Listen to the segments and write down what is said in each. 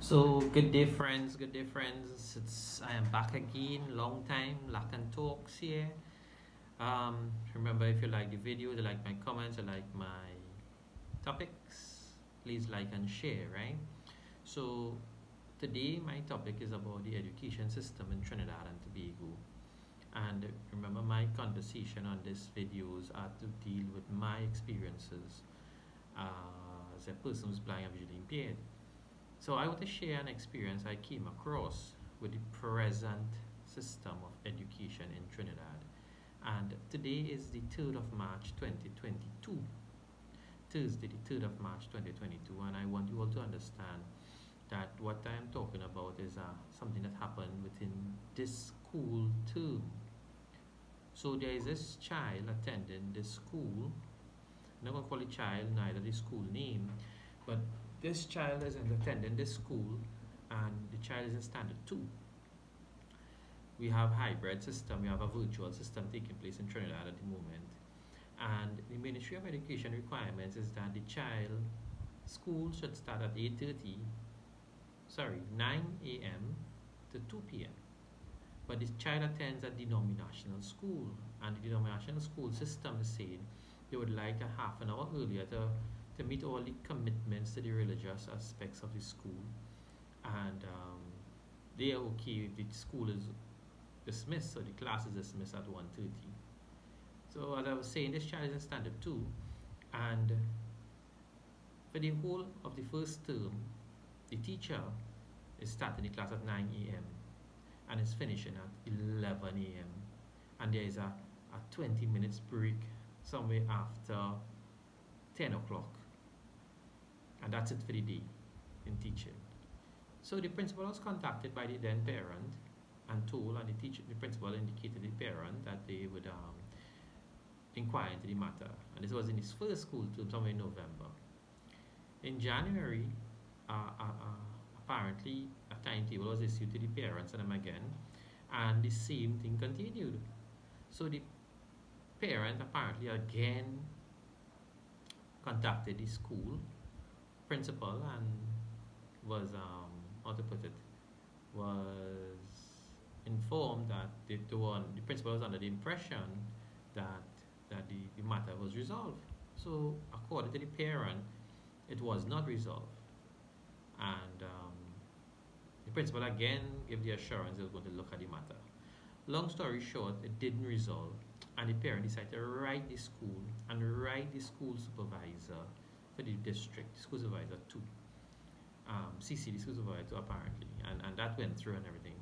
So good day, friends. Good day, friends. I am back again. Long time, Lack and Talks here. Remember, if you like the video, you like my comments, you like my topics, please like and share. Right. So today, my topic is about the education system in Trinidad and Tobago. And remember, my conversation on this videos are to deal with my experiences as a person who's blind and visually impaired. So I want to share an experience I came across with the present system of education in Trinidad. And today is the 3rd of March 2022. Thursday, the 3rd of March 2022. And I want you all to understand that what I am talking about is something that happened within this school term. So there is this child attending this school. I'm not going to call it child, neither the school name, but this child is attending this school and the child is in standard 2. We have hybrid system, we have a virtual system taking place in Trinidad at the moment. And the Ministry of Education requirements is that the child school should start at 9 a.m. to 2 p.m. But this child attends a denominational school, and the denominational school system is saying they would like a half an hour earlier to meet all the commitments to the religious aspects of the school. And they are okay if the school is dismissed, so the class is dismissed at 1:30. So as I was saying, this child is in standard 2, and for the whole of the first term, the teacher is starting the class at 9 a.m. and is finishing at 11 a.m. And there is a 20 minutes break somewhere after 10 o'clock. And that's it for the day in teaching. So the principal was contacted by the then parent and told, and the principal indicated to the parent that they would inquire into the matter. And this was in his first school term, somewhere in November. In January, apparently a timetable was issued to the parents and them again, and the same thing continued. So the parent apparently again contacted the school principal and was how to put it, was informed that the principal was under the impression that the matter was resolved. So according to the parent, it was not resolved, and the principal again gave the assurance they were going to look at the matter. Long story short, it didn't resolve, and the parent decided to write the school and write the school supervisor for the district, school supervisor 2, CC the school supervisor 2 apparently, and that went through and everything.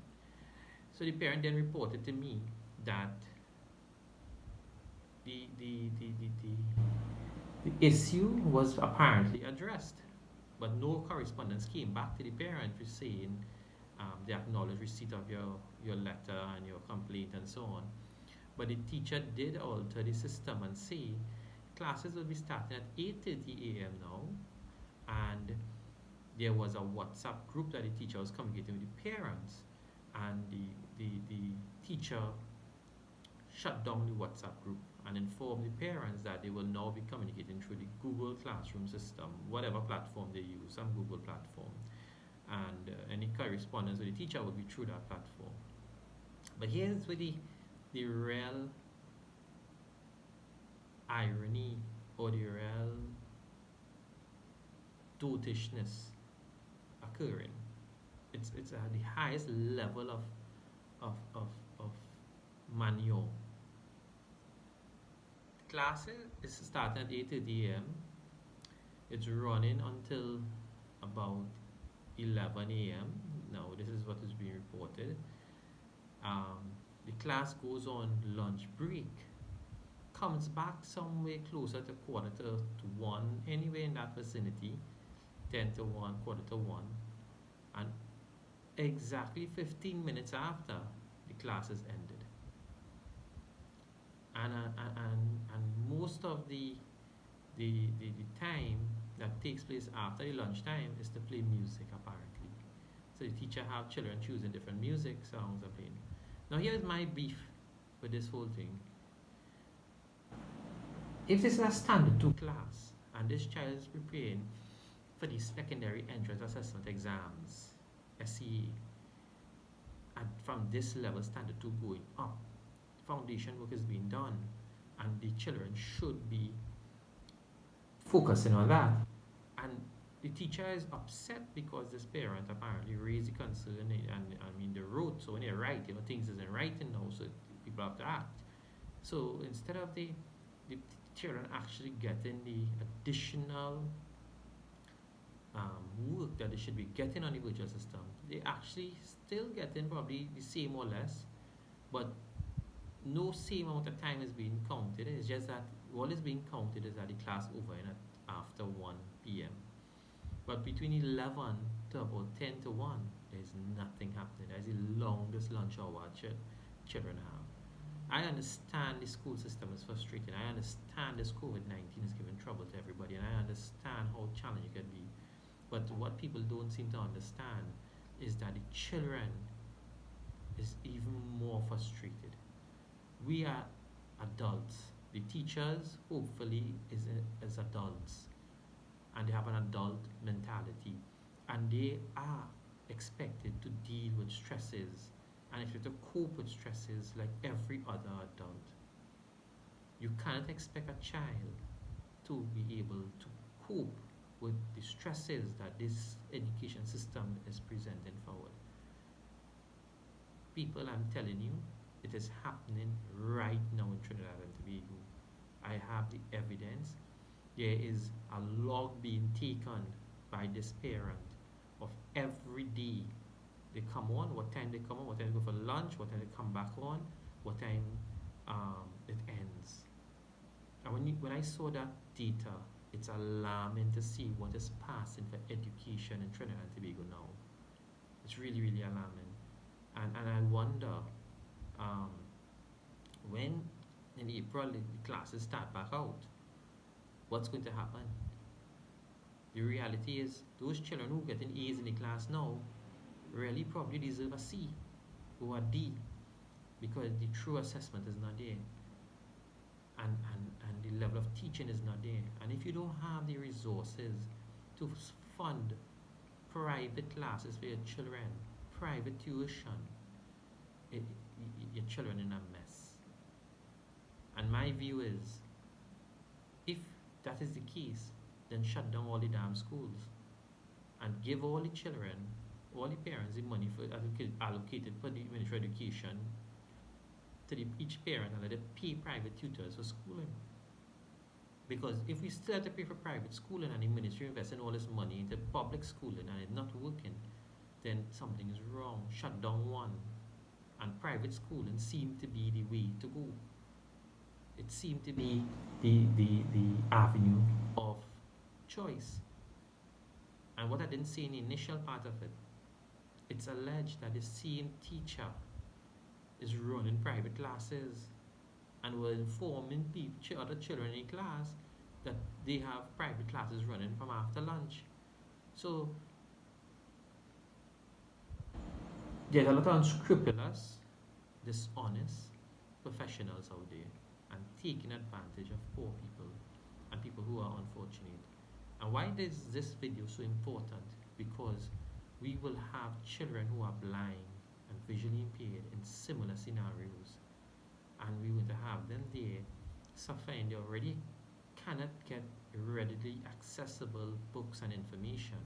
So the parent then reported to me that the issue was apparently addressed, but no correspondence came back to the parent for saying they acknowledge receipt of your letter and your complaint and so on. But the teacher did alter the system and say classes will be starting at 8:30 a.m. now, and there was a WhatsApp group that the teacher was communicating with the parents, and the teacher shut down the WhatsApp group and informed the parents that they will now be communicating through the Google Classroom system, whatever platform they use, some Google platform, and any correspondence with the teacher will be through that platform. But here's where the real irony or the real dotishness occurring. It's at the highest level of manual. Classes is starting at 8:30 a.m. It's running until about 11 a.m. Now this is what is being reported. The class goes on lunch break, comes back somewhere closer to quarter to 1, anywhere in that vicinity, 10 to 1, quarter to 1, and exactly 15 minutes after, the class is ended. And most of the time that takes place after the lunchtime is to play music apparently. So the teacher have children choosing different music songs and playing. Now here's my beef with this whole thing. If this is a standard 2 class and this child is preparing for the secondary entrance assessment exams, SEA, and from this level standard 2 going up, foundation work is being done, and the children should be focusing on that. And the teacher is upset because this parent apparently raised the concern, and I mean the wrote, so when they write, things isn't writing now, so people have to act. So instead of the children actually getting the additional work that they should be getting on the virtual system, they actually still getting probably the same or less, but no same amount of time is being counted. It's just that what is being counted is that the class over in after 1 p.m. But between 11 to about 10 to 1, there's nothing happening. That's the longest lunch hour children have. I understand the school system is frustrating. I understand this COVID-19 is giving trouble to everybody, and I understand how challenging it can be. But what people don't seem to understand is that the children is even more frustrated. We are adults. The teachers, hopefully, is adults, and they have an adult mentality, and they are expected to deal with stresses and expected to cope with stresses like every other adult. You cannot expect a child to be able to cope with the stresses that this education system is presenting forward. People, I'm telling you, it is happening right now in Trinidad and Tobago. I have the evidence. There is a log being taken by this parent of every day they come on, what time they come on, what time they go for lunch, what time they come back on, what time it ends. And when I saw that data, it's alarming to see what is passing for education in Trinidad and Tobago now. It's really, really alarming. And I wonder when in April the classes start back out, what's going to happen? The reality is those children who get getting A's in the class now really probably deserve a C or a D, because the true assessment is not there, and the level of teaching is not there. And if you don't have the resources to fund private classes for your children, private tuition, your children in a mess. And my view is, if that is the case, then shut down all the damn schools and give all the children, all the parents, the money for allocated for the Ministry of Education to each parent, and let them pay private tutors for schooling. Because if we still have to pay for private schooling and the ministry investing all this money into public schooling and it's not working, then something is wrong. Shut down one. And private schooling seemed to be the way to go. It seemed to be the avenue of choice. And what I didn't see in the initial part of it, it's alleged that the same teacher is running private classes and were informing other children in class that they have private classes running from after lunch. So there's a lot of unscrupulous, dishonest professionals out there and taking advantage of poor people and people who are unfortunate. And why is this video so important? Because we will have children who are blind and visually impaired in similar scenarios, and we're going to have them there suffering. They already cannot get readily accessible books and information,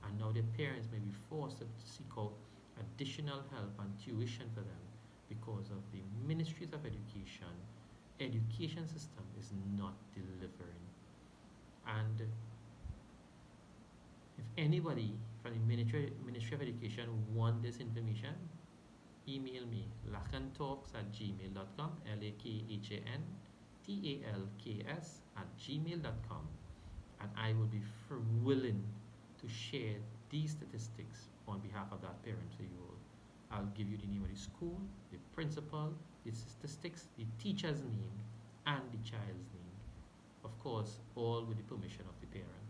and now their parents may be forced to seek out additional help and tuition for them because of the ministries of education system is not delivering. And if anybody from the Ministry of Education want this information, email me lakhantalks@gmail.com, lakhantalks@gmail.com, and I will be willing to share these statistics on behalf of that parent for you all. I'll give you the name of the school, the principal, the statistics, the teacher's name, and the child's name. Of course, all with the permission of the parent.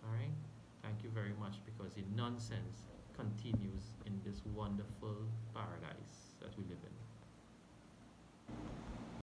Alright? Thank you very much, because the nonsense continues in this wonderful paradise that we live in.